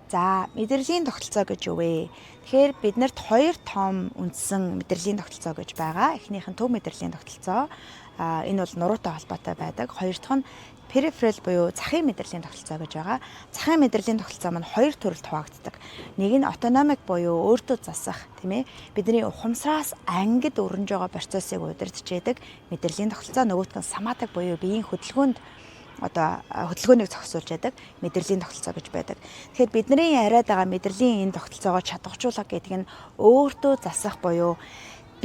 За, мэдрэлийн тогтолцоо гэж юу вэ? Тэгэхээр биднэрт хоёр том үндсэн мэдрэлийн тогтолцоо гэж байгаа. Эхнийх нь төв мэдрэлийн тогтолцоо. Энэ бол нуруутай холбоотой байдаг. Хоёр дахь нь peripheral буюу захын мэдрэлийн тогтолцоо гэж байгаа. Захын мэдрэлийн тогтолцоо маань хоёр төрөлд хуваагддаг. Нэг нь autonomic буюу өөртөө засах, тийм ээ. Бидний ухамсараас ангид өрнөж байгаа процессыг удирдах мэдрэлийн тогтолцоо, нөгөөх нь somatic буюу биеийн хөдөлгөөнд хөдөлгөөнийг зохицуулж яадаг мэдрэлийн тогтолцоо гэж байдаг. Тэгэхээр бидний яриад байгаа мэдрэлийн энэ тогтолцоогоо чадваржуулах гэдэг нь өөртөө засах буюу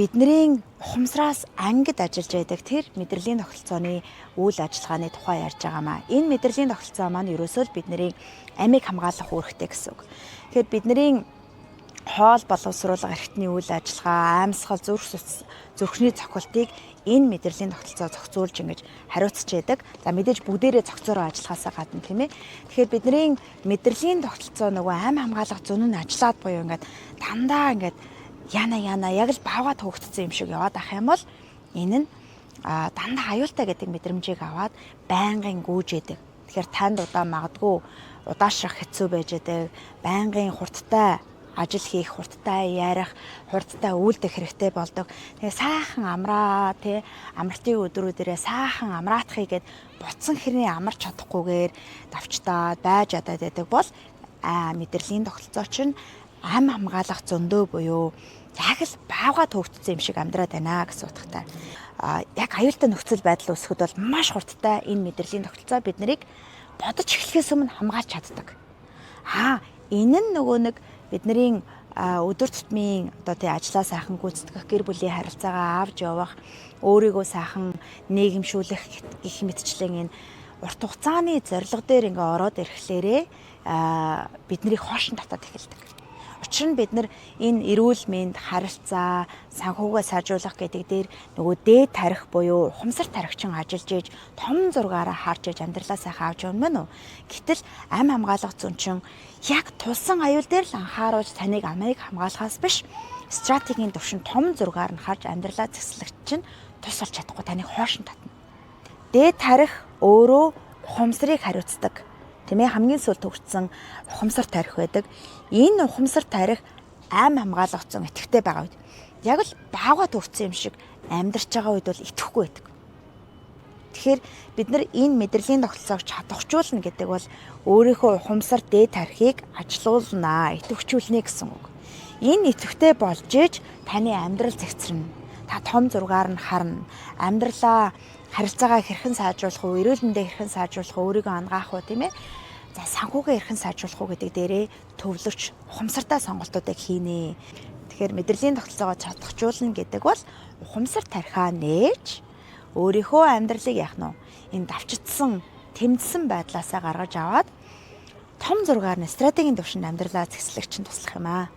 бидний ухамсараас ангид ажиллаж байдаг тэр мэдрэлийн тогтолцооны үйл ажиллагааны тухай ярьж байгаамаа. Энэ мэдрэлийн тогтолцоо маань ерөөсөө л бидний амийг хамгаалах үүрэгтэй гэсэн үг. Тэгэхээр бидний хоол боловсруулах эрхтний үйл ажиллагаа, аимсгал, зүрхний цохилтыг энэ мэдрэлийн тогтолцоо зохицуулж ингэж хариуцж яадаг. За мэдээж бүгдээрээ зохицороо ажиллахаасаа гадна тийм ээ. Тэгэхээр бидний мэдрэлийн тогтолцоо нөгөө аим хамгаалах зүүн нь ажиллаад буюу ингээд дандаа ингээд яна яг л баавгаад хөөгдсөн юм шиг яваад ах юм бол энэ нь дандаа аюултай гэдэг мэдрэмжийг аваад байнгын гүйж яадаг. Тэгэхээр танд магадгүй удаашрах хэцүү байж яадаг, байнгын хурдтай ажил хийх, хурдтай ярих, хурдтай үйлдэх хэрэгтэй болдог. Тэгээ сайхан амраа, тий амралтын өдрүүдээрээ сайхан амраатахыг гээд буцсан хэрний амарч чадахгүйгээр давчтаад байж ядаад байдаг бол мэдрэлийн тогтолцоо чинь ам хамгаалах зөндөө буюу яг л баавгаад хөөгдсөн юм шиг амьдраад байна гэсэн утгатай. Яг аюултай нөхцөл байдал үүсэхэд бол маш хурдтай энэ мэдрэлийн тогтолцоо биднийг бодож эхлэхээс өмнө хамгаалж чаддаг. Энэ нь нөгөө нэг бидний өдөр тутмын ажлаа сайхан гүйцэтгэх, гэр бүлийн харилцаагаа авч явах, өөрийгөө сайхан нийгэмшүүлэх гэх мэтчлэн энэ урт хугацааны зорилго дээр ингээ ороод ирэхлээрээ биднийг хоошин татаад эхэлдэг. Учир нь бид нар энэ эрүүл мэнд, харилцаа, санхугаа сайжруулах гэдэг дээр нөгөө дээд тарих буюу ухамсар тархичин ажиллаж ийж том зургаараа харж ийж амьдралаа сайхан авч явна мөн үү. Гэтэл ам хамгаалах зүүн чинь яг тулсан аюул дээр л анхааруулж таныг амийг хамгаалахаас биш стратегийн төвшин том зургаар нь харж амьдралаа зэслэгч чинь тус олж чадахгүй таныг хоошин татна. Дээд тарих өөрөө ухамсарыг хариуцдаг. Тийм ээ, хамгийн сүүлд төгссөн ухамсар тарих байдаг. Энэ ухамсар тарих ам хамгаалах зүүн идэвхтэй байгаа үед яг л баавгаад төгссөн юм шиг амьдарч байгаа үед бол идэвхгүй байдаг. Тэгэхээр бид нар энэ мэдрэлийн тогтолцоог чадваржуулна гэдэг бол өөрийнхөө ухамсар дээд тарихыг ажилуулнаа, идэвхжүүлнэ гэсэн үг. Энэ идэвхтэй болж иж таны амьдрал зэгцэрнэ. Та том зургаар нь харна. Амьдралаа, харилцаагаа хэрхэн сайжруулах уу, эрүүл мэндээ хэрхэн сайжруулах уу, өөрийгөө ангаах уу, тийм ээ. За санхугаа хэрхэн сайжруулах уу гэдэг дээрээ төвлөрч ухамсартай сонголтуудыг хийнэ. Тэгэхээр мэдрэлийн тогтолцоогоо чадваржуулна гэдэг бол ухамсар тархиа нээж өөрийнхөө амьдралыг яах нь энэ давчдсан, тэмцсэн байдлаасаа гаргаж аваад том зургаар нь стратегийн төвшөнд амьдралаа зэслэгч нь туслах юм аа.